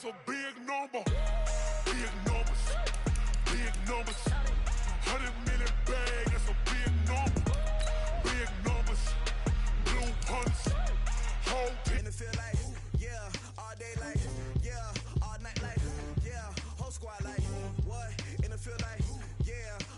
that's a big number. Big numbers, big numbers. 100 million bag, that's a big number. Big numbers, blue punts, whole team. And it feel like, yeah, all day like, yeah, all night like, yeah, whole squad like, what? And it feel like, yeah,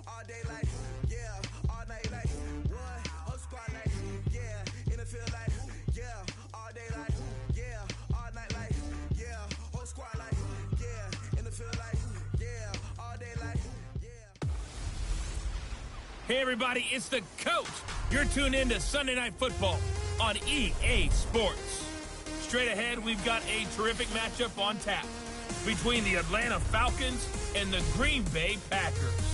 all day like, yeah, all night like, what? Whole squad like, yeah, and it feel like, yeah, all day like, yeah, all night like, yeah, whole squad like, yeah, and it feel like, yeah, all day like, yeah. Hey everybody, it's the coach. You're tuned in to Sunday Night Football on EA Sports. Straight ahead, we've got a terrific matchup on tap between the Atlanta Falcons and the Green Bay Packers.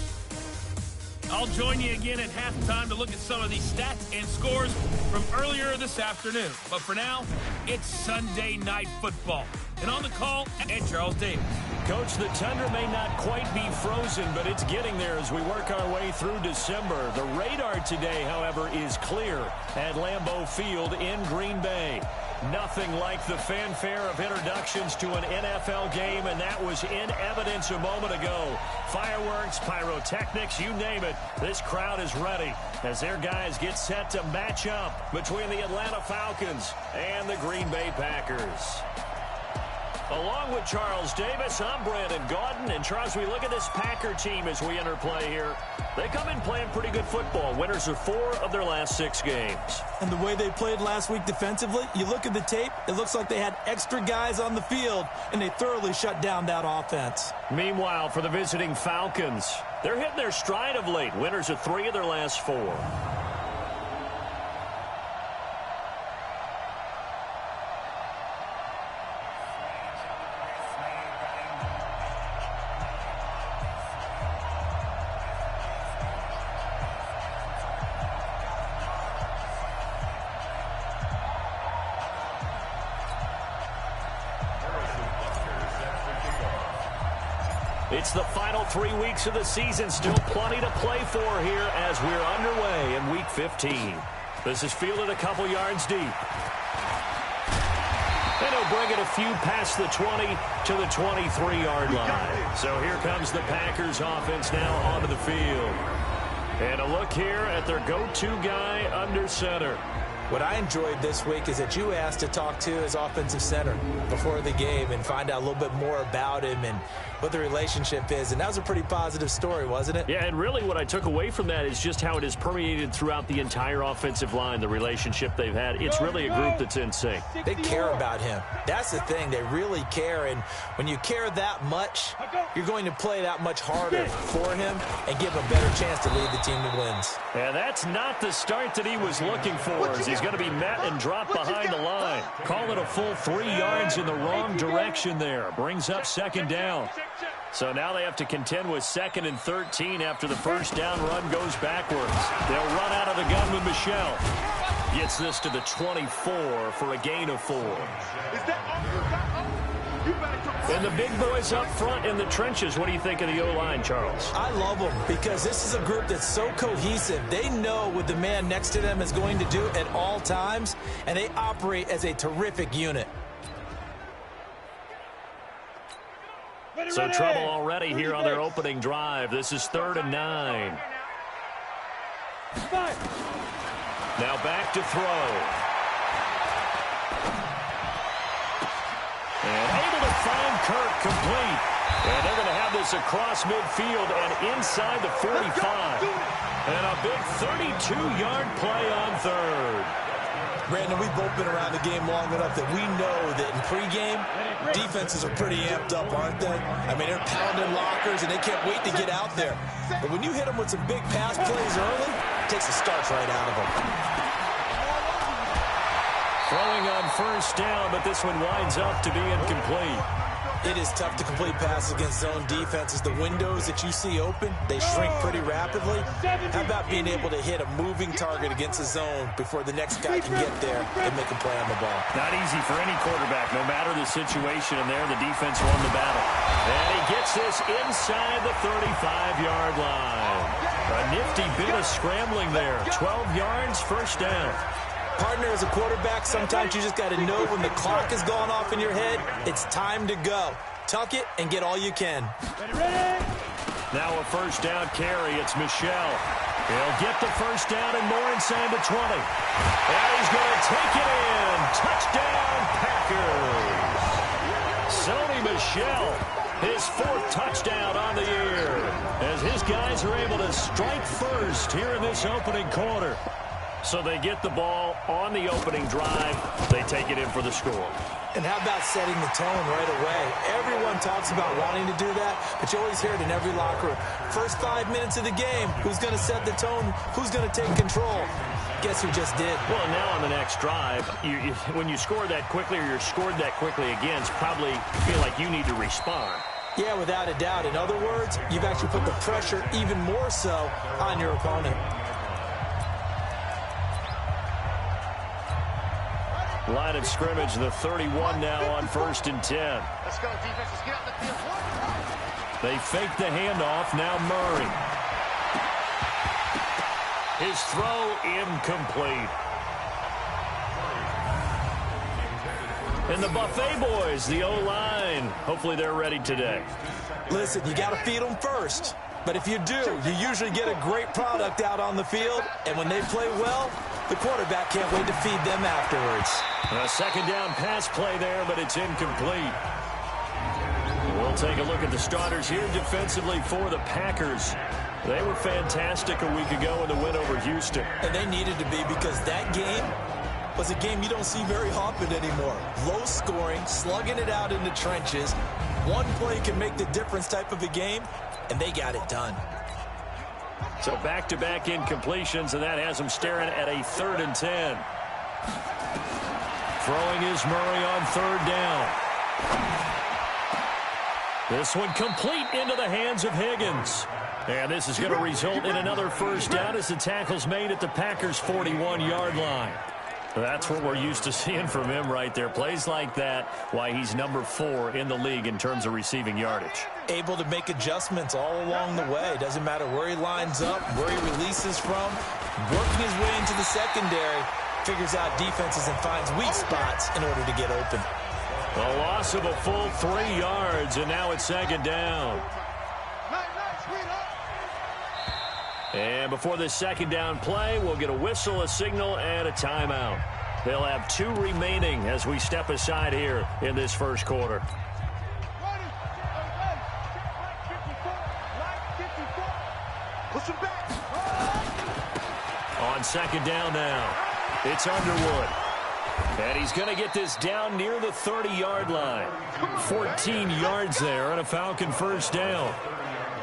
I'll join you again at halftime to look at some of these stats and scores from earlier this afternoon. But for now, it's Sunday Night Football. And on the call, Ed Charles Davis. Coach, the tundra may not quite be frozen, but it's getting there as we work our way through December. The radar today, however, is clear at Lambeau Field in Green Bay. Nothing like the fanfare of introductions to an NFL game, and that was in evidence a moment ago. Fireworks, pyrotechnics, you name it. This crowd is ready as their guys get set to match up between the Atlanta Falcons and the Green Bay Packers. Along with Charles Davis, I'm Brandon Gaudin. And Charles, we look at this Packer team as we enter play here. They come in playing pretty good football. Winners of 4 of their last 6 games. And the way they played last week defensively, you look at the tape, it looks like they had extra guys on the field, and they thoroughly shut down that offense. Meanwhile, for the visiting Falcons, they're hitting their stride of late. Winners of 3 of their last 4. It's the final 3 weeks of the season. Still plenty to play for here as we're underway in Week 15. This is fielded a couple yards deep. And he'll bring it a few past the 20 to the 23-yard line. So here comes the Packers offense now onto the field. And a look here at their go-to guy under center. What I enjoyed this week is that you asked to talk to his offensive center before the game and find out a little bit more about him and what the relationship is. And that was a pretty positive story, wasn't it? Yeah, and really what I took away from that is just how it has permeated throughout the entire offensive line, the relationship they've had. It's really a group that's in sync. They care about him. That's the thing. They really care. And when you care that much, you're going to play that much harder for him and give him a better chance to lead the team to wins. And that's not the start that he was looking for, as he's going to be met and dropped behind the line. Call it a full 3 yards in the wrong direction there. Brings up second down. So now they have to contend with 2nd and 13 after the first down run goes backwards. They'll run out of the gun with Michel. Gets this to the 24 for a gain of 4. And the big boys up front in the trenches. What do you think of the O-line, Charles? I love them because this is a group that's so cohesive. They know what the man next to them is going to do at all times, and they operate as a terrific unit. So trouble already here on their opening drive. This is 3rd and 9. Now back to throw. And able to find Kirk complete. And they're going to have this across midfield and inside the 45. And a big 32-yard play on 3rd. Brandon, we've both been around the game long enough that we know that in pregame, defenses are pretty amped up, aren't they? I mean, they're pounding lockers, and they can't wait to get out there. But when you hit them with some big pass plays early, it takes the starch right out of them. Throwing on first down, but this one winds up to be incomplete. It is tough to complete passes against zone defenses. The windows that you see open, they shrink pretty rapidly. How about being able to hit a moving target against a zone before the next guy can get there and make a play on the ball? Not easy for any quarterback, no matter the situation, and there the defense won the battle. And he gets this inside the 35-yard line. A nifty bit of scrambling there. 12 yards, first down. Partner, as a quarterback, sometimes you just got to know when the clock is going off in your head, it's time to go. Tuck it and get all you can. Now a first down carry. It's Michel. He'll get the first down and more inside the 20. And he's going to take it in. Touchdown, Packers. Sony Michel, his 4th touchdown on the year, as his guys are able to strike first here in this opening quarter. So they get the ball on the opening drive. They take it in for the score. And how about setting the tone right away? Everyone talks about wanting to do that, but you always hear it in every locker room. First 5 minutes of the game, who's going to set the tone? Who's going to take control? Guess who just did? Well, now on the next drive, when you score that quickly or you're scored that quickly against, probably feel like you need to respond. Yeah, without a doubt. In other words, you've actually put the pressure even more so on your opponent. Line of scrimmage, the 31 now on 1st and 10. Let's go, defense. Let's get out the field. They fake the handoff. Now Murray. His throw incomplete. And the Buffet boys, the O-line, hopefully they're ready today. Listen, you got to feed them first. But if you do, you usually get a great product out on the field. And when they play well, the quarterback can't wait to feed them afterwards. A second down pass play there, but it's incomplete. We'll take a look at the starters here defensively for the Packers. They were fantastic a week ago in the win over Houston. And they needed to be, because that game was a game you don't see very often anymore. Low scoring, slugging it out in the trenches. One play can make the difference type of a game, and they got it done. So back-to-back incompletions, and that has them staring at a 3rd and 10. Throwing is Murray on 3rd down. This one complete into the hands of Higgins. And this is going to result in another first down as the tackle's made at the Packers' 41-yard line. That's what we're used to seeing from him right there. Plays like that, why he's number 4 in the league in terms of receiving yardage. Able to make adjustments all along the way. Doesn't matter where he lines up, where he releases from. Working his way into the secondary, figures out defenses and finds weak spots in order to get open. A loss of a full 3 yards, and now it's 2nd down. And before this 2nd down play, we'll get a whistle, a signal, and a timeout. They'll have 2 remaining as we step aside here in this first quarter. On 2nd down now, it's Underwood. And he's going to get this down near the 30-yard line. 14 yards there on a Falcon first down.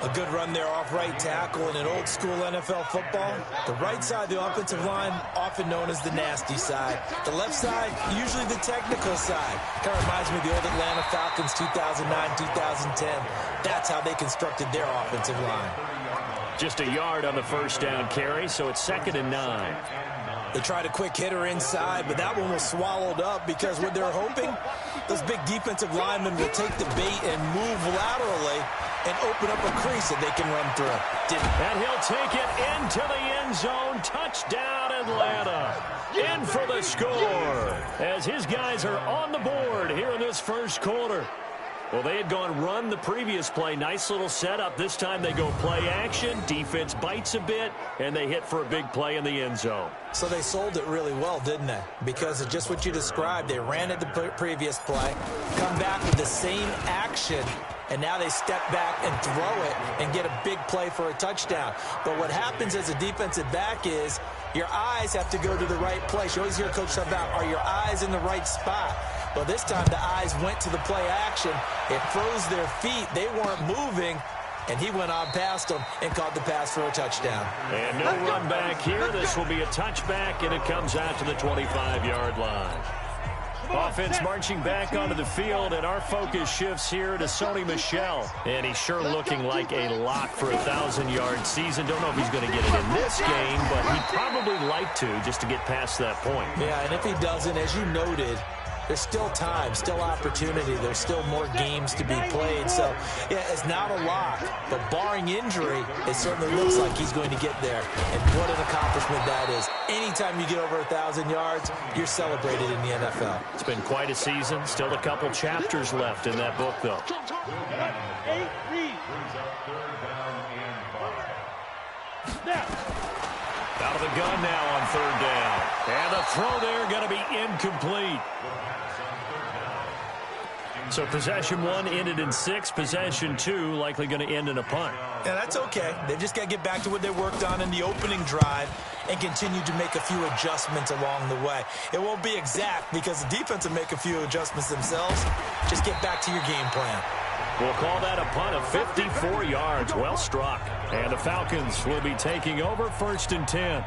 A good run there off right tackle in an old-school NFL football. The right side of the offensive line, often known as the nasty side. The left side, usually the technical side. Kind of reminds me of the old Atlanta Falcons 2009-2010. That's how they constructed their offensive line. Just a yard on the first down carry, so it's 2nd and 9. They tried a quick hitter inside, but that one was swallowed up because what they're hoping, those big defensive linemen will take the bait and move laterally and open up a crease that they can run through. And he'll take it into the end zone. Touchdown, Atlanta. In for the score as his guys are on the board here in this first quarter. Well, they had gone run the previous play. Nice little setup. This time they go play action. Defense bites a bit, and they hit for a big play in the end zone. So they sold it really well, didn't they? Because of just what you described. They ran at the previous play, come back with the same action, and now they step back and throw it and get a big play for a touchdown. But what happens as a defensive back is your eyes have to go to the right place. You always hear Coach talk about, are your eyes in the right spot? Well, this time the eyes went to the play action. It froze their feet. They weren't moving, and he went on past them and caught the pass for a touchdown. And no run back here. This will be a touchback, and it comes out to the 25-yard line. Offense marching back onto the field, and our focus shifts here to Sony Michel. And he's sure looking like a lock for a 1,000-yard season. Don't know if he's going to get it in this game, but he'd probably like to just to get past that point. Yeah, and if he doesn't, as you noted, There's still time, still opportunity. There's still more games to be played. So, yeah, it's not a lock. But barring injury, it certainly looks like he's going to get there. And what an accomplishment that is. Anytime you get over 1,000 yards, you're celebrated in the NFL. It's been quite a season. Still a couple chapters left in that book, though. Out of the gun now on third down. And the throw there going to be incomplete. So possession one ended in 6. Possession 2 likely going to end in a punt. Yeah, that's okay. They've just got to get back to what they worked on in the opening drive and continue to make a few adjustments along the way. It won't be exact because the defense will make a few adjustments themselves. Just get back to your game plan. We'll call that a punt of 54 yards. Well struck. And the Falcons will be taking over 1st and 10.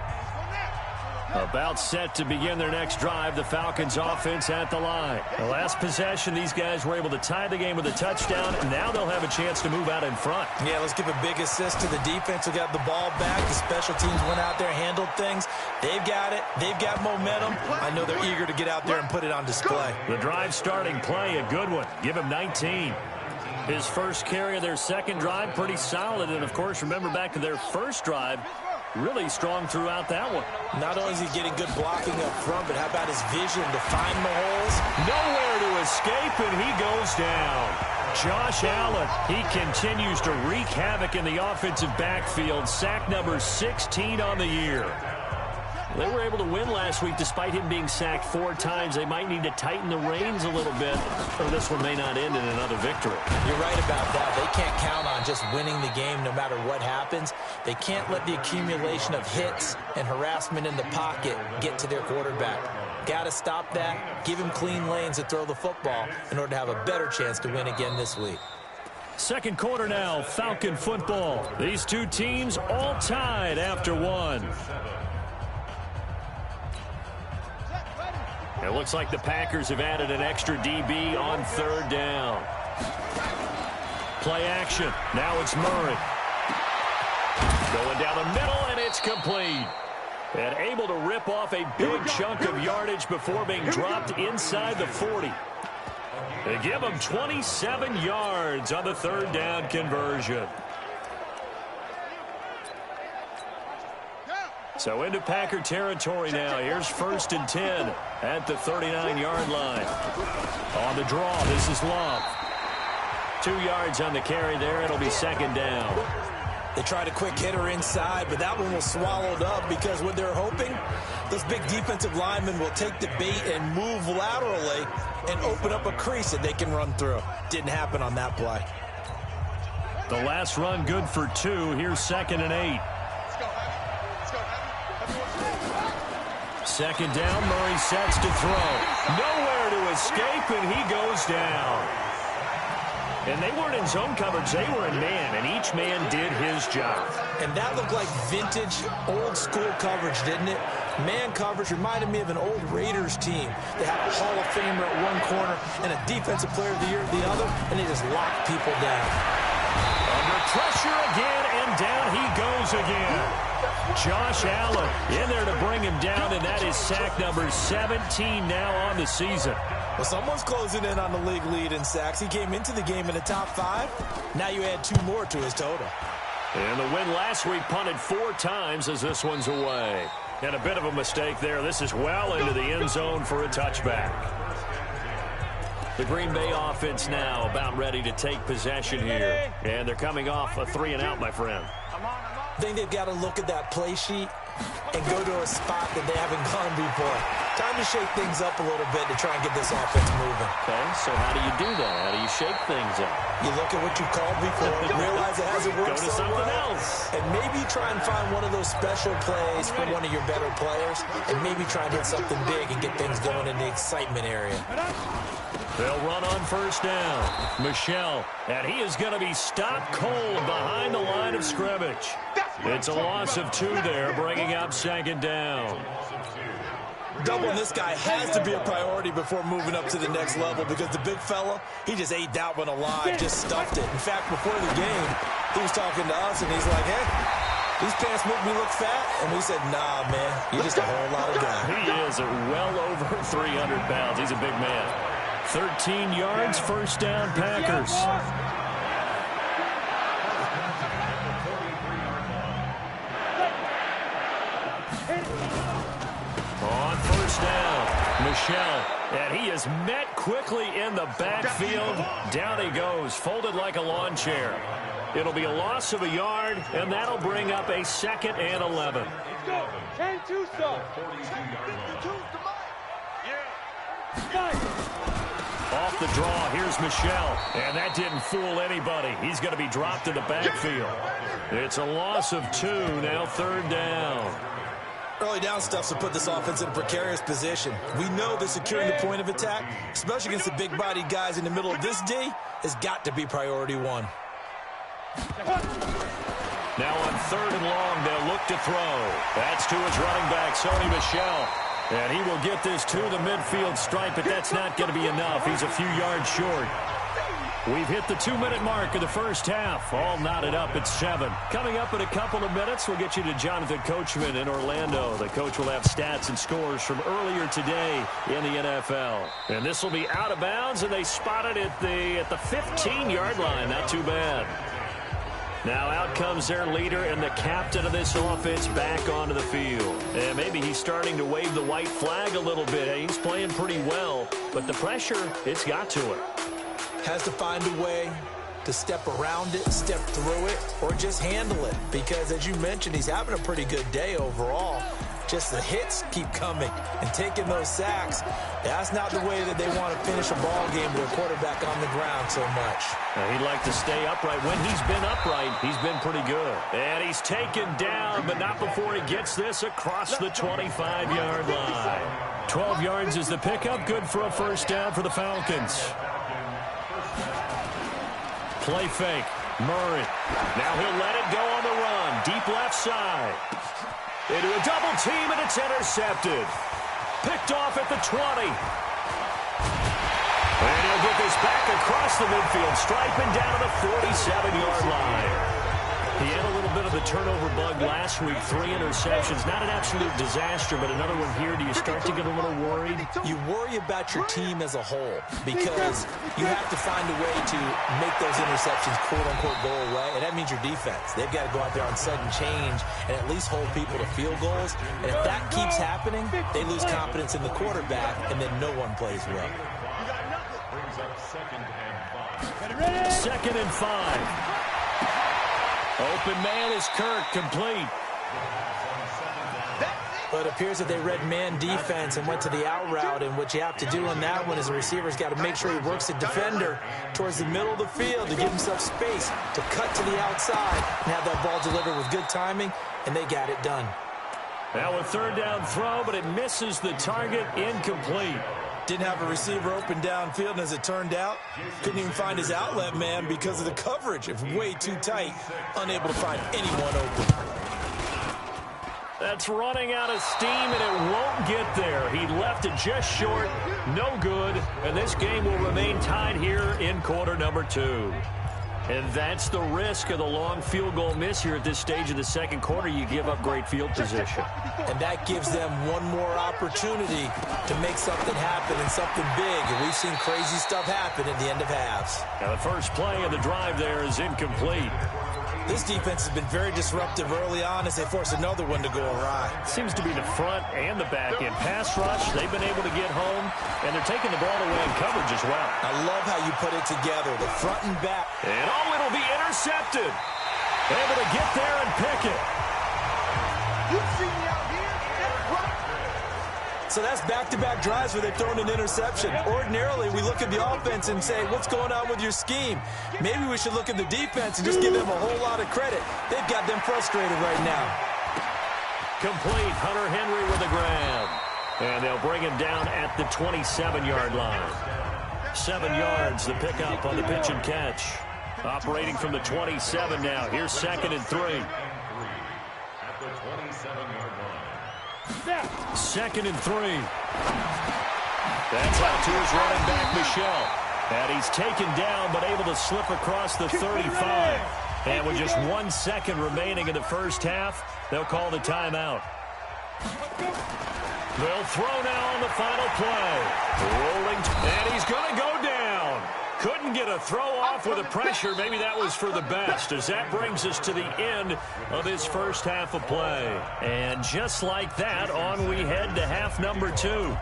About set to begin their next drive. The Falcons offense at the line. The last possession, these guys were able to tie the game with a touchdown. And now they'll have a chance to move out in front. Yeah, let's give a big assist to the defense who got the ball back. The special teams went out there, handled things. They've got it. They've got momentum. I know they're eager to get out there and put it on display. The drive starting play, a good one. Give him 19. His first carry of their second drive, pretty solid. And, of course, remember back to their first drive, really strong throughout that one. Not only is he getting good blocking up front, but how about his vision to find the holes? Nowhere to escape, and he goes down. Josh Allen, he continues to wreak havoc in the offensive backfield. Sack number 16 on the year. They were able to win last week despite him being sacked 4 times. They might need to tighten the reins a little bit, or this one may not end in another victory. You're right about that. They can't count on just winning the game no matter what happens. They can't let the accumulation of hits and harassment in the pocket get to their quarterback. Got to stop that, give him clean lanes to throw the football in order to have a better chance to win again this week. Second quarter now, Falcon football. These two teams all tied after one. It looks like the Packers have added an extra DB on third down. Play action. Now it's Murray. Going down the middle, and it's complete. And able to rip off a big chunk of yardage before being dropped inside the 40. They give him 27 yards on the third down conversion. So into Packer territory now. Here's 1st and 10 at the 39-yard line. On the draw, this is Love. 2 yards on the carry there. It'll be second down. They tried a quick hitter inside, but that one was swallowed up because what they're hoping, those big defensive linemen will take the bait and move laterally and open up a crease that they can run through. Didn't happen on that play. The last run good for 2. Here's 2nd and 8. Second down, Murray sets to throw. Nowhere to escape, and he goes down. And they weren't in zone coverage, they were in man, and each man did his job. And that looked like vintage, old-school coverage, didn't it? Man coverage reminded me of an old Raiders team. They had a Hall of Famer at one corner and a Defensive Player of the Year at the other, and they just locked people down. Under pressure again, and down he goes again. Josh Allen in there to bring him down, and that is sack number 17 now on the season. Well, someone's closing in on the league lead in sacks. He came into the game in the top 5. Now you add 2 more to his total. And the win last week punted 4 times as this one's away. And a bit of a mistake there. This is well into the end zone for a touchback. The Green Bay offense now about ready to take possession here. And they're coming off a 3-and-out, my friend. I think they've got to look at that play sheet and go to a spot that they haven't gone before. Time to shake things up a little bit to try and get this offense moving. Okay, so how do you do that? How do you shake things up? You look at what you called before, realize it hasn't worked so well. Go to something else. And maybe try and find one of those special plays from one of your better players, and maybe try and hit something big and get things going in the excitement area. They'll run on first down. Michel, and he is going to be stopped cold behind the line of scrimmage. It's a loss of 2 there, bringing up second down. Doubling this guy has to be a priority before moving up to the next level because the big fella, he just ate that one alive, just stuffed it. In fact, before the game, he was talking to us, and he's like, hey, These pants make me look fat. And we said, nah, man, you're just a whole lot of guy. He is well over 300 pounds. He's a big man. 13 yards, first down, Packers. On first down, Michel. And he is met quickly in the backfield. Down he goes, folded like a lawn chair. It'll be a loss of a yard, and that'll bring up a 2nd and 11. Off the draw, here's Michel. And that didn't fool anybody. He's going to be dropped in the backfield. It's a loss of 2, now 3rd down. Early down stuff to put this offense in a precarious position. We know that securing the point of attack, especially against the big-bodied guys in the middle of this D, has got to be priority 1. Now on 3rd and long, they'll look to throw. That's to his running back, Sony Michel. And he will get this to the midfield stripe, but that's not going to be enough. He's a few yards short. We've hit the 2-minute mark of the first half. All knotted up at 7. Coming up in a couple of minutes, we'll get you to Jonathan Coachman in Orlando. The coach will have stats and scores from earlier today in the NFL. And this will be out of bounds, and they spot it at the 15-yard line. Not too bad. Now out comes their leader and the captain of this offense back onto the field. And maybe he's starting to wave the white flag a little bit. He's playing pretty well, but the pressure, it's got to him. Has to find a way to step around it, step through it, or just handle it. Because, as you mentioned, he's having a pretty good day overall. Just the hits keep coming and taking those sacks. That's not the way that they want to finish a ball game with a quarterback on the ground so much. He'd like to stay upright. When he's been upright, he's been pretty good. And he's taken down, but not before he gets this across the 25-yard line. 12 yards is the pickup. Good for a first down for the Falcons. Play fake. Murray. Now he'll let it go on the run. Deep left side. Into a double team, and it's intercepted. Picked off at the 20. And he'll get this back across the midfield stripe and down to the 47-yard line. He had a little bit of a turnover bug last week. 3 interceptions. Not an absolute disaster, but another one here. Do you start to get a little worried? You worry about your team as a whole because you have to find a way to make those interceptions quote-unquote go away, and that means your defense. They've got to go out there on sudden change and at least hold people to field goals. And if that keeps happening, they lose confidence in the quarterback, and then no one plays well. 2nd and 5. Open man is Kirk, complete. But it appears that they read man defense and went to the out route, and what you have to do on that one is the receiver's got to make sure he works the defender towards the middle of the field to give himself space to cut to the outside and have that ball delivered with good timing, and they got it done. Now a 3rd down throw, but it misses the target, incomplete. Didn't have a receiver open downfield, and as it turned out, couldn't even find his outlet man because of the coverage. It's way too tight, unable to find anyone open. That's running out of steam, and it won't get there. He left it just short, no good, and this game will remain tied here in quarter number 2. And that's the risk of the long field goal miss here at this stage of the second quarter. You give up great field position. And that gives them one more opportunity to make something happen and something big. And we've seen crazy stuff happen at the end of halves. Now the first play of the drive there is incomplete. This defense has been very disruptive early on as they force another one to go awry. Seems to be the front and the back end. Pass rush, they've been able to get home, and they're taking the ball away in coverage as well. I love how you put it together, the front and back. And it'll be intercepted. Able to get there and pick it. You see me out here? That's right. So that's back-to-back drives where they've thrown an interception. Ordinarily, we look at the offense and say, what's going on with your scheme? Maybe we should look at the defense and just give them a whole lot of credit. They've got them frustrated right now. Complete. Hunter Henry with a grab. And they'll bring him down at the 27-yard line. 7 yards, the pickup on the pitch and catch. Operating from the 27 now. Here's 2nd and 3. 2nd and 3. That's out to his running back, Michel. And he's taken down, but able to slip across the 35. And with just 1 second remaining in the first half, they'll call the timeout. They'll throw now on the final play. Rolling, and he's going to go down. Couldn't get a throw off with the pressure. Maybe that was for the best, as that brings us to the end of this first half of play. And just like that, on we head to half number 2.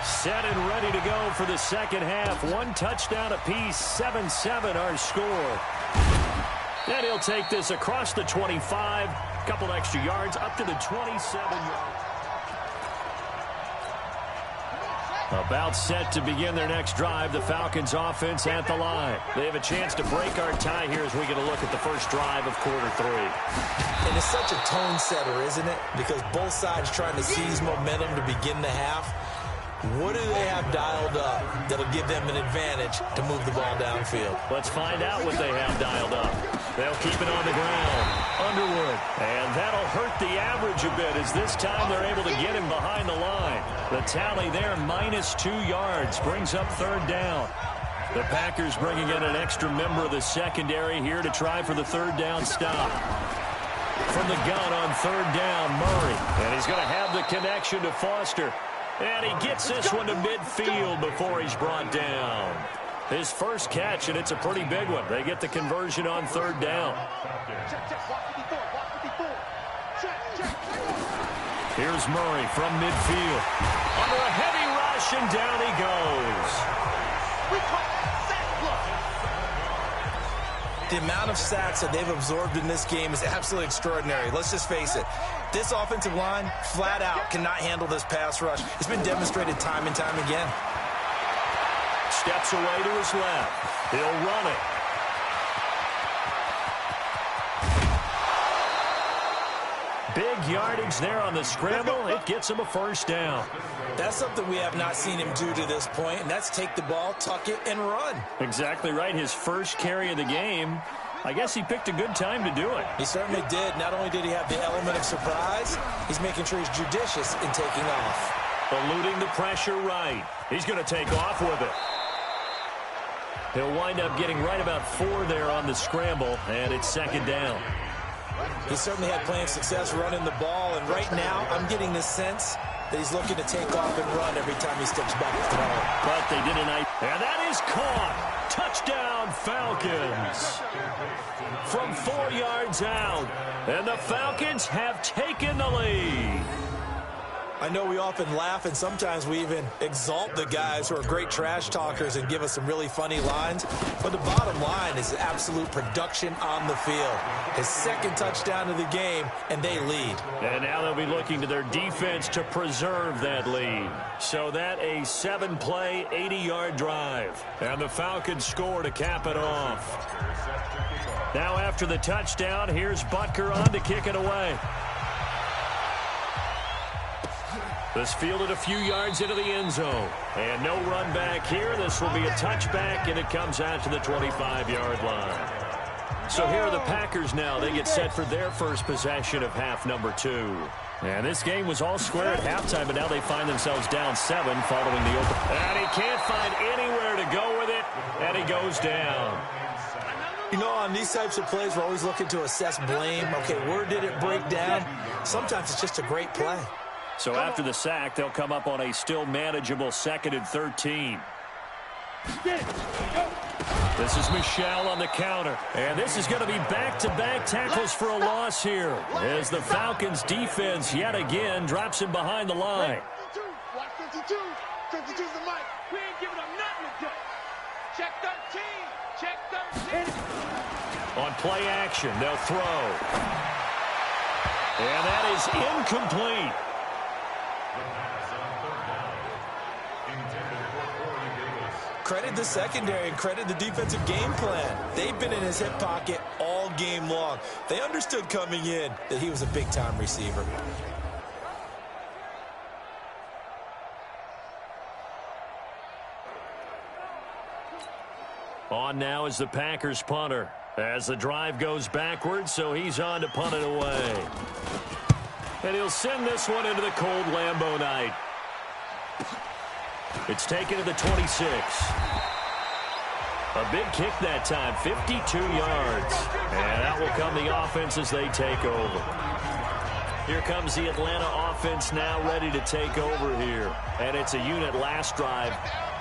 Set and ready to go for the second half. 1 touchdown apiece, 7-7 our score. And he'll take this across the 25, couple extra yards, up to the 27-yard. About set to begin their next drive. The Falcons offense at the line. They have a chance to break our tie here as we get a look at the first drive of quarter 3. And it's such a tone setter, isn't it? Because both sides trying to seize momentum to begin the half. What do they have dialed up that'll give them an advantage to move the ball downfield? Let's find out what they have dialed up. They'll keep it on the ground. Underwood. And that'll hurt the average a bit, as this time they're able to get him behind the line. The tally there, -2 yards, brings up 3rd down. The Packers bringing in an extra member of the secondary here to try for the 3rd down stop. From the gun on 3rd down, Murray. And he's going to have the connection to Foster. And he gets this one to midfield before he's brought down. His first catch, and it's a pretty big one. They get the conversion on 3rd down. Here's Murray from midfield. Under a heavy rush, and down he goes. The amount of sacks that they've absorbed in this game is absolutely extraordinary. Let's just face it. This offensive line, flat out, cannot handle this pass rush. It's been demonstrated time and time again. Steps away to his left. He'll run it. Big yardage there on the scramble. It gets him a 1st down. That's something we have not seen him do to this point, and that's take the ball, tuck it, and run. Exactly right. His first carry of the game. I guess he picked a good time to do it. He certainly did. Not only did he have the element of surprise, he's making sure he's judicious in taking off. Eluding the pressure right. He's going to take off with it. He'll wind up getting right about 4 there on the scramble, and it's 2nd down. He certainly had plenty of success running the ball, and right now I'm getting the sense that he's looking to take off and run every time he steps back to throw. But they did a nice, and that is caught. Touchdown, Falcons. From 4 yards out, and the Falcons have taken the lead. I know we often laugh, and sometimes we even exalt the guys who are great trash talkers and give us some really funny lines. But the bottom line is absolute production on the field. His 2nd touchdown of the game, and they lead. And now they'll be looking to their defense to preserve that lead. So that a 7-play, 80-yard drive. And the Falcons score to cap it off. Now after the touchdown, here's Butker on to kick it away. This fielded a few yards into the end zone. And no run back here. This will be a touchback, and it comes out to the 25-yard line. So here are the Packers now. They get set for their first possession of half number 2. And this game was all square at halftime, but now they find themselves down 7 following the open. And he can't find anywhere to go with it, and he goes down. You know, on these types of plays, we're always looking to assess blame. Okay, where did it break down? Sometimes it's just a great play. So after the sack, they'll come up on a still manageable 2nd and 13. This is Michel on the counter. And this is going to be back-to-back tackles for a loss here, as the Falcons defense yet again drops him behind the line. Watch 52. 52's the mic. We ain't giving up nothing to do. Check 13. Check 13. On play action, they'll throw. And that is incomplete. Credit the secondary and credit the defensive game plan. They've been in his hip pocket all game long. They understood coming in that he was a big-time receiver. On now is the Packers punter. As the drive goes backwards, so he's on to punt it away. And he'll send this one into the cold Lambeau night. It's taken to the 26. A big kick that time, 52 yards. And that will come the offense as they take over. Here comes the Atlanta offense now ready to take over here. And it's a unit last drive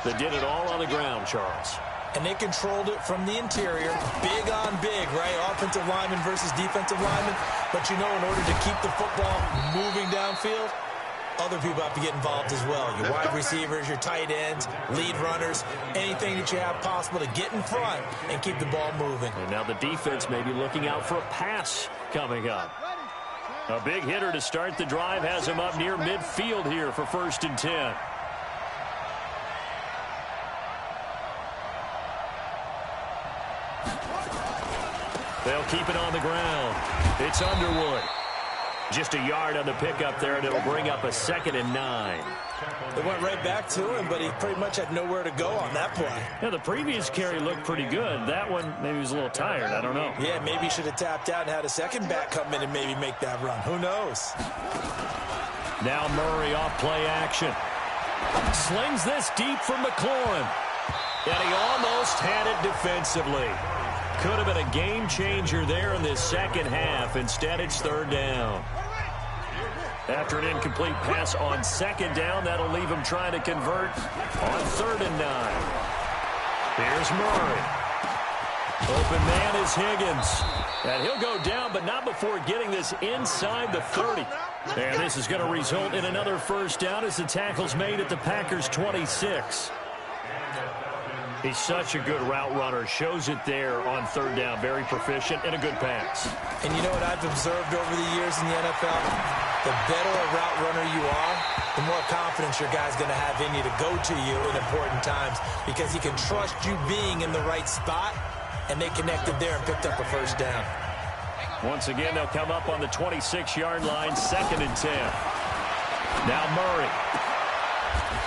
that did it all on the ground, Charles. And they controlled it from the interior. Big on big, right? Offensive lineman versus defensive lineman. But you know, in order to keep the football moving downfield, other people have to get involved as well. Your wide receivers, your tight ends, lead runners, anything that you have possible to get in front and keep the ball moving. And now the defense may be looking out for a pass coming up. A big hitter to start the drive has him up near midfield here for 1st and 10. They'll keep it on the ground. It's Underwood. Just a yard on the pickup there, and it'll bring up a 2nd and 9. They went right back to him, but he pretty much had nowhere to go on that play. Yeah, the previous carry looked pretty good. That one, maybe he was a little tired. I don't know. Yeah, maybe he should have tapped out and had a second back come in and maybe make that run. Who knows? Now Murray off play action. Slings this deep for McLaurin. And he almost had it defensively. Could have been a game changer there in this second half. Instead, it's 3rd down. After an incomplete pass on 2nd down, that'll leave him trying to convert on 3rd and 9. Here's Murray. Open man is Higgins. And he'll go down, but not before getting this inside the 30. And this is going to result in another 1st down as the tackle's made at the Packers' 26. He's such a good route runner. Shows it there on 3rd down. Very proficient and a good pass. And you know what I've observed over the years in the NFL? The better a route runner you are, the more confidence your guy's going to have in you to go to you in important times because he can trust you being in the right spot, and they connected there and picked up a 1st down. Once again, they'll come up on the 26-yard line, 2nd and 10. Now Murray.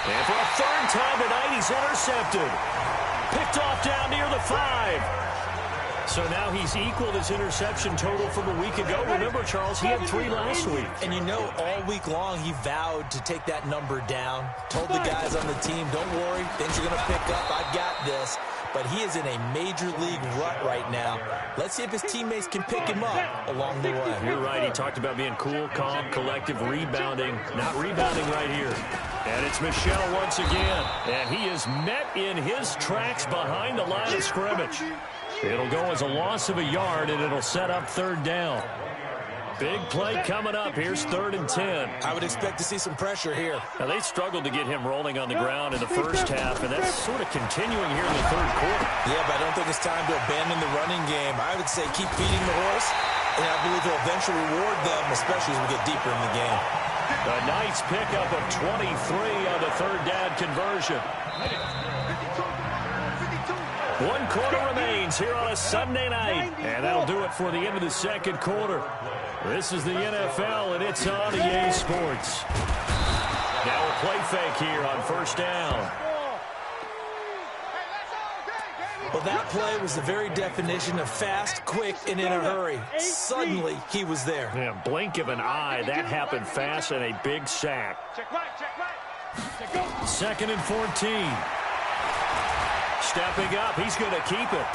And for a 3rd time tonight, he's intercepted. Picked off down near the 5. So now he's equaled his interception total from a week ago. Remember, Charles, he had 3 last week. And you know, all week long, he vowed to take that number down. Told the guys on the team, don't worry, things are going to pick up. I got this. But he is in a major league rut right now. Let's see if his teammates can pick him up along the way. You're right. He talked about being cool, calm, collective, rebounding. Not rebounding right here. And it's Michel once again. And he is met in his tracks behind the line of scrimmage. It'll go as a loss of a yard, and it'll set up 3rd down. Big play coming up. Here's 3rd and 10. I would expect to see some pressure here. Now, they struggled to get him rolling on the ground in the 1st half, and that's sort of continuing here in the 3rd quarter. Yeah, but I don't think it's time to abandon the running game. I would say keep feeding the horse, and I believe he'll eventually reward them, especially as we get deeper in the game. A nice pickup of 23 on the 3rd down conversion. 1 quarter remains here on a Sunday night, and that'll do it for the end of the 2nd quarter. This is the NFL, and it's on EA Sports. Now a play fake here on 1st down. Well, that play was the very definition of fast, quick, and in a hurry. Suddenly, he was there. Yeah, blink of an eye. That happened fast, and a big sack. 2nd and 14. Stepping up, he's going to keep it.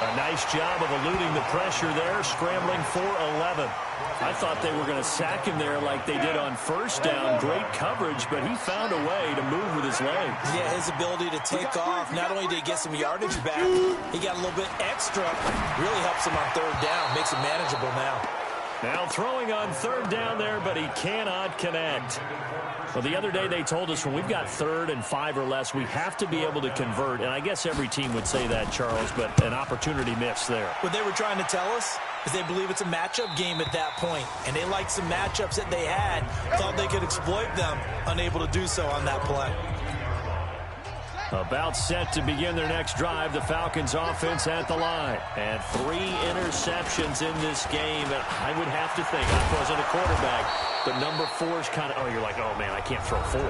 A nice job of eluding the pressure there, scrambling for 11. I thought they were going to sack him there like they did on 1st down. Great coverage, but he found a way to move with his legs. Yeah, his ability to take off, not only did he get some yardage back, he got a little bit extra. Really helps him on 3rd down, makes it manageable now. Now throwing on 3rd down there, but he cannot connect. Well, the other day they told us when we've got 3rd and 5 or less, we have to be able to convert. And I guess every team would say that, Charles, but an opportunity missed there. What they were trying to tell us is they believe it's a matchup game at that point. And they liked some matchups that they had, thought they could exploit them, unable to do so on that play. About set to begin their next drive, the Falcons offense at the line. And 3 interceptions in this game. And I would have to think, I wasn't a quarterback, but number 4 is kind of, oh, you're like, oh, man, I can't throw 4.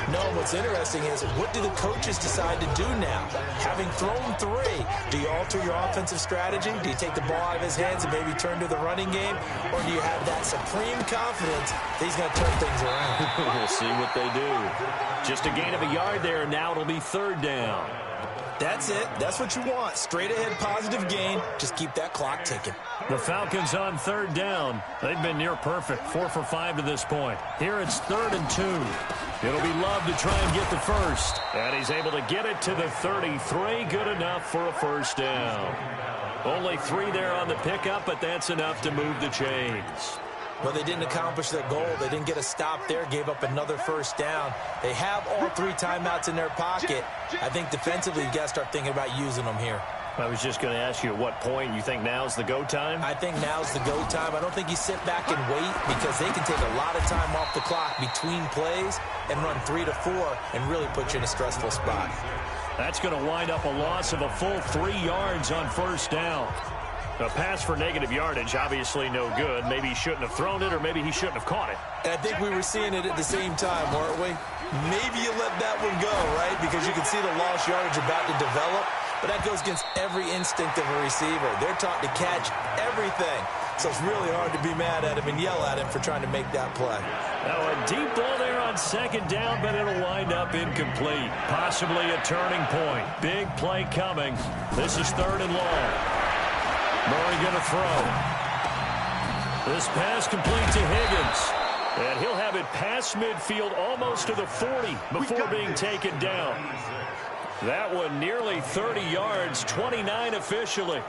No, what's interesting is what do the coaches decide to do now? Having thrown 3, do you alter your offensive strategy? Do you take the ball out of his hands and maybe turn to the running game? Or do you have that supreme confidence that he's going to turn things around? We'll see what they do. Just a gain of a yard there, and now it'll be 3rd down. That's it. That's what you want. Straight ahead positive gain. Just keep that clock ticking. The Falcons on third down. They've been near perfect. 4 for 5 to this point. Here it's 3rd and 2. It'll be Love to try and get the first. And he's able to get it to the 33. Good enough for a first down. Only 3 there on the pickup, but that's enough to move the chains. Well, they didn't accomplish their goal. They didn't get a stop there, gave up another first down. They have all 3 timeouts in their pocket. I think defensively, you got to start thinking about using them here. I was just going to ask you at what point you think now's the go time? I think now's the go time. I don't think you sit back and wait because they can take a lot of time off the clock between plays and run 3 to 4 and really put you in a stressful spot. That's going to wind up a loss of a full 3 yards on first down. A pass for negative yardage, obviously no good. Maybe he shouldn't have thrown it, or maybe he shouldn't have caught it. And I think we were seeing it at the same time, weren't we? Maybe you let that one go, right? Because you can see the lost yardage about to develop. But that goes against every instinct of a receiver. They're taught to catch everything. So it's really hard to be mad at him and yell at him for trying to make that play. Now a deep ball there on second down, but it'll wind up incomplete. Possibly a turning point. Big play coming. This is 3rd and long. Murray going to throw. This pass complete to Higgins. And he'll have it past midfield almost to the 40 before being taken down. That one nearly 30 yards, 29 officially.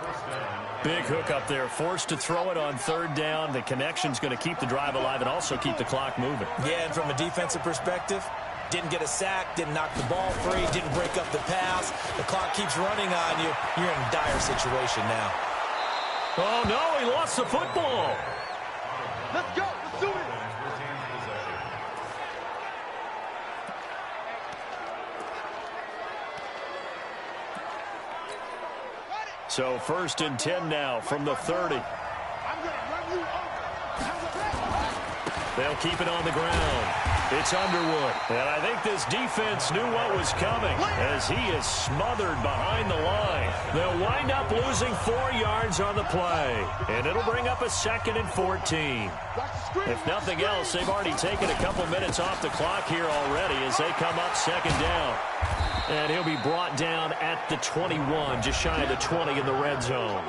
Big hook up there, forced to throw it on 3rd down. The connection's going to keep the drive alive and also keep the clock moving. Yeah, and from a defensive perspective, didn't get a sack, didn't knock the ball free, didn't break up the pass. The clock keeps running on you. You're in a dire situation now. Oh, no, he lost the football. Let's go. Let's do it. So 1st and 10 now from the 30. I'm going to run you over. They'll keep it on the ground. It's Underwood. And I think this defense knew what was coming as he is smothered behind the line. They'll wind up losing 4 yards on the play. And it'll bring up a 2nd and 14. If nothing else, they've already taken a couple minutes off the clock here already as they come up 2nd down. And he'll be brought down at the 21, just shy of the 20 in the red zone.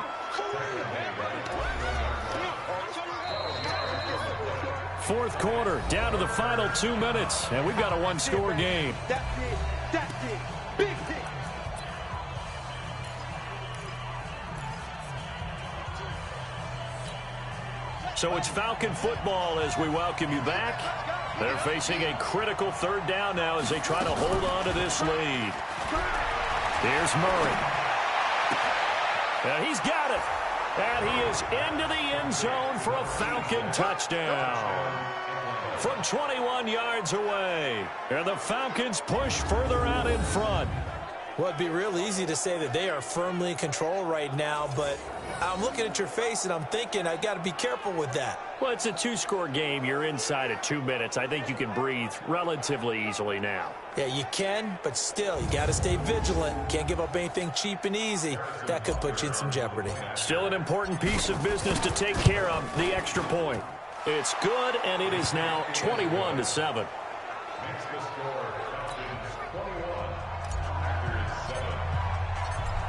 Fourth quarter, down to the final 2 minutes, and we've got a 1-score game. That's it. That's it. Big hit. So it's Falcon football as we welcome you back. They're facing a critical 3rd down now as they try to hold on to this lead. Here's Murray. And he's got it. And he is into the end zone for a Falcon touchdown. From 21 yards away. And the Falcons push further out in front. Well, it'd be real easy to say that they are firmly in control right now, but I'm looking at your face and I'm thinking I got to be careful with that. Well, it's a 2-score game. You're inside of 2 minutes. I think you can breathe relatively easily now. Yeah, you can, but still, you got to stay vigilant. Can't give up anything cheap and easy. That could put you in some jeopardy. Still an important piece of business to take care of, the extra point. It's good, and it is now 21-7.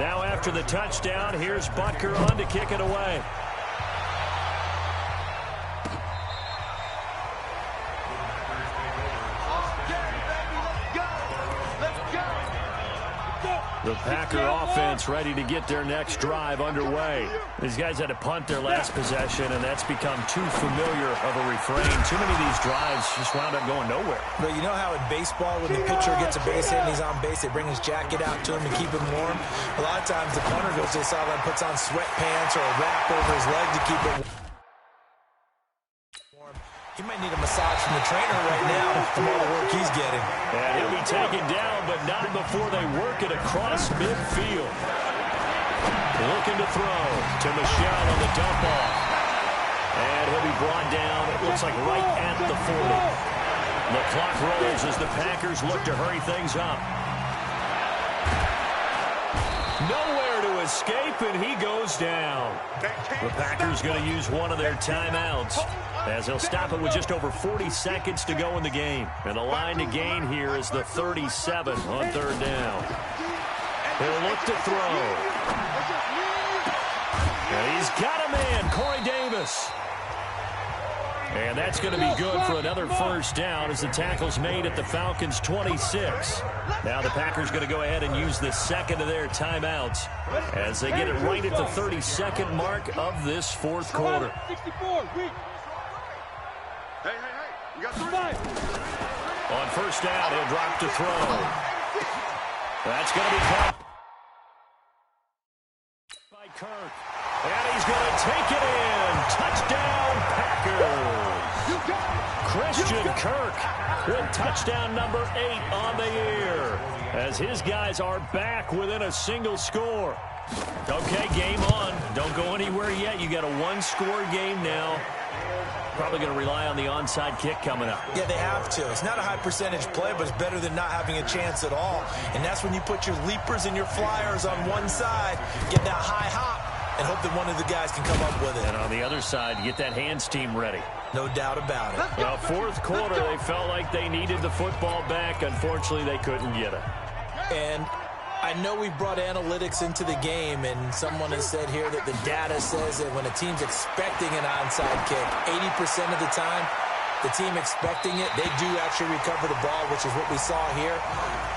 Now after the touchdown, here's Butker on to kick it away. The Packer offense ready to get their next drive underway. These guys had to punt their last possession, and that's become too familiar of a refrain. Too many of these drives just wound up going nowhere. But you know how in baseball, when the pitcher gets a base hit and he's on base, they bring his jacket out to him to keep him warm? A lot of times the punter goes to the sideline, puts on sweatpants or a wrap over his leg to keep it warm. He might need a massage from the trainer right now from all the work he's getting. And he'll be taken down, but not before they work it across midfield. Looking to throw to Michelle on the dump off. And he'll be brought down, it looks like right at the 40. The clock rolls as the Packers look to hurry things up. Nowhere to escape, and he goes down. The Packers going to use one of their timeouts as they'll stop it with just over 40 seconds to go in the game. And the line to gain here is the 37 on 3rd down. He'll look to throw. And he's got a man, Corey Davis. And that's going to be good for another first down as the tackle's made at the Falcons' 26. Now the Packers going to go ahead and use the second of their timeouts as they get it right at the 32nd mark of this fourth quarter. 64. Hey, you got 3. On first down, he'll drop to throw. That's going to be caught by Kirk. And he's going to take it in. Touchdown, Packers. Christian Kirk with touchdown number 8 on the year as his guys are back within a single score. Okay, game on. Don't go anywhere yet. You got a one-score game now. Probably going to rely on the onside kick coming up. Yeah, they have to. It's not a high percentage play, but it's better than not having a chance at all. And that's when you put your leapers and your flyers on one side, get that high hop, and hope that one of the guys can come up with it. And on the other side, get that hands team ready. No doubt about it. Well, fourth quarter, they felt like they needed the football back. Unfortunately, they couldn't get it. And I know we brought analytics into the game, and someone has said here that the data says that when a team's expecting an onside kick, 80% of the time, the team expecting it, they do actually recover the ball, which is what we saw here.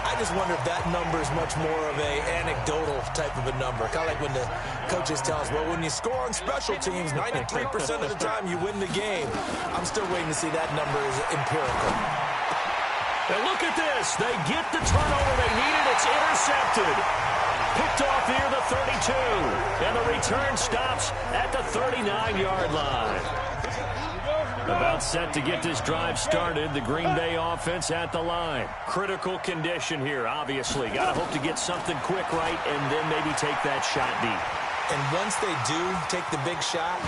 I just wonder if that number is much more of a anecdotal type of a number. Kind of like when the coaches tell us, well, when you score on special teams, 93% of the time you win the game. I'm still waiting to see that number is empirical. And look at this. They get the turnover they needed. It's intercepted. Picked off near the 32. And the return stops at the 39-yard line. About set to get this drive started. The Green Bay offense at the line. Critical condition here, obviously. Got to hope to get something quick right and then maybe take that shot deep. And once they do take the big shot,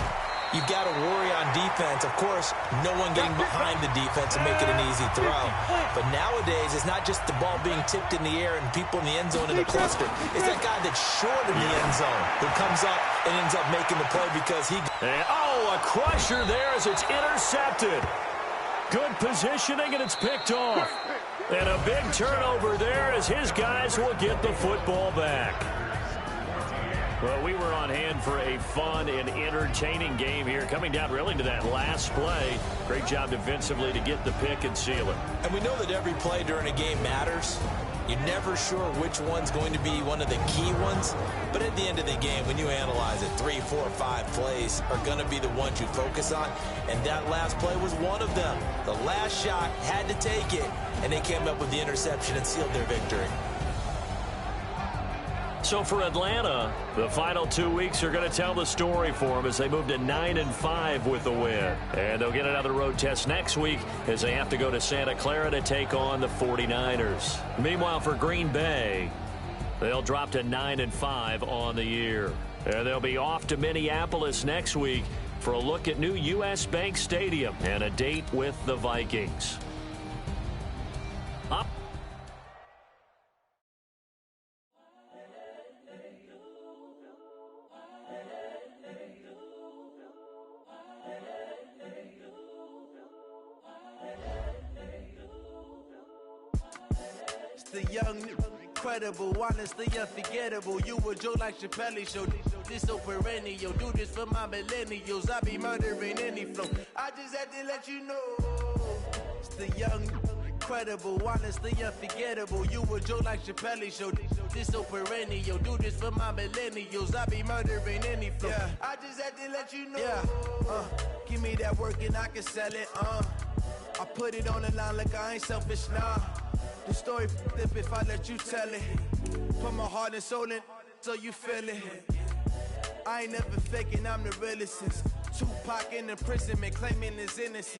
you've got to worry on defense. Of course, no one getting behind the defense and make it an easy throw. But nowadays, it's not just the ball being tipped in the air and people in the end zone in a cluster. It's that guy that's short in the end zone who comes up and ends up making the play because he... And, a crusher there as it's intercepted. Good positioning, and it's picked off. And a big turnover there as his guys will get the football back. Well, we were on hand for a fun and entertaining game here, coming down really to that last play. Great job defensively to get the pick and seal it. And we know that every play during a game matters. You're never sure which one's going to be one of the key ones. But at the end of the game, when you analyze it, 3, 4, 5 plays are going to be the ones you focus on. And that last play was one of them. The last shot had to take it, and they came up with the interception and sealed their victory. So for Atlanta, the final 2 weeks are going to tell the story for them as they move to 9-5 with the win. And they'll get another road test next week as they have to go to Santa Clara to take on the 49ers. Meanwhile, for Green Bay, they'll drop to 9-5 on the year. And they'll be off to Minneapolis next week for a look at new U.S. Bank Stadium and a date with the Vikings. Up. The young, incredible, honestly unforgettable. You a Joe like Chappelle show. This so perennial. Do this for my millennials. I be murdering any flow. I just had to let you know. It's the young, incredible, honestly unforgettable. You a Joe like Chappelle show. This so perennial. Do this for my millennials. I be murdering any flow. Yeah. I just had to let you know. Yeah. Give me that work and I can sell it. I put it on the line like I ain't selfish, nah. The story flip if I let you tell it. Put my heart and soul in so you feel it. I ain't never faking, I'm the realest since Tupac in imprisonment claiming his innocence.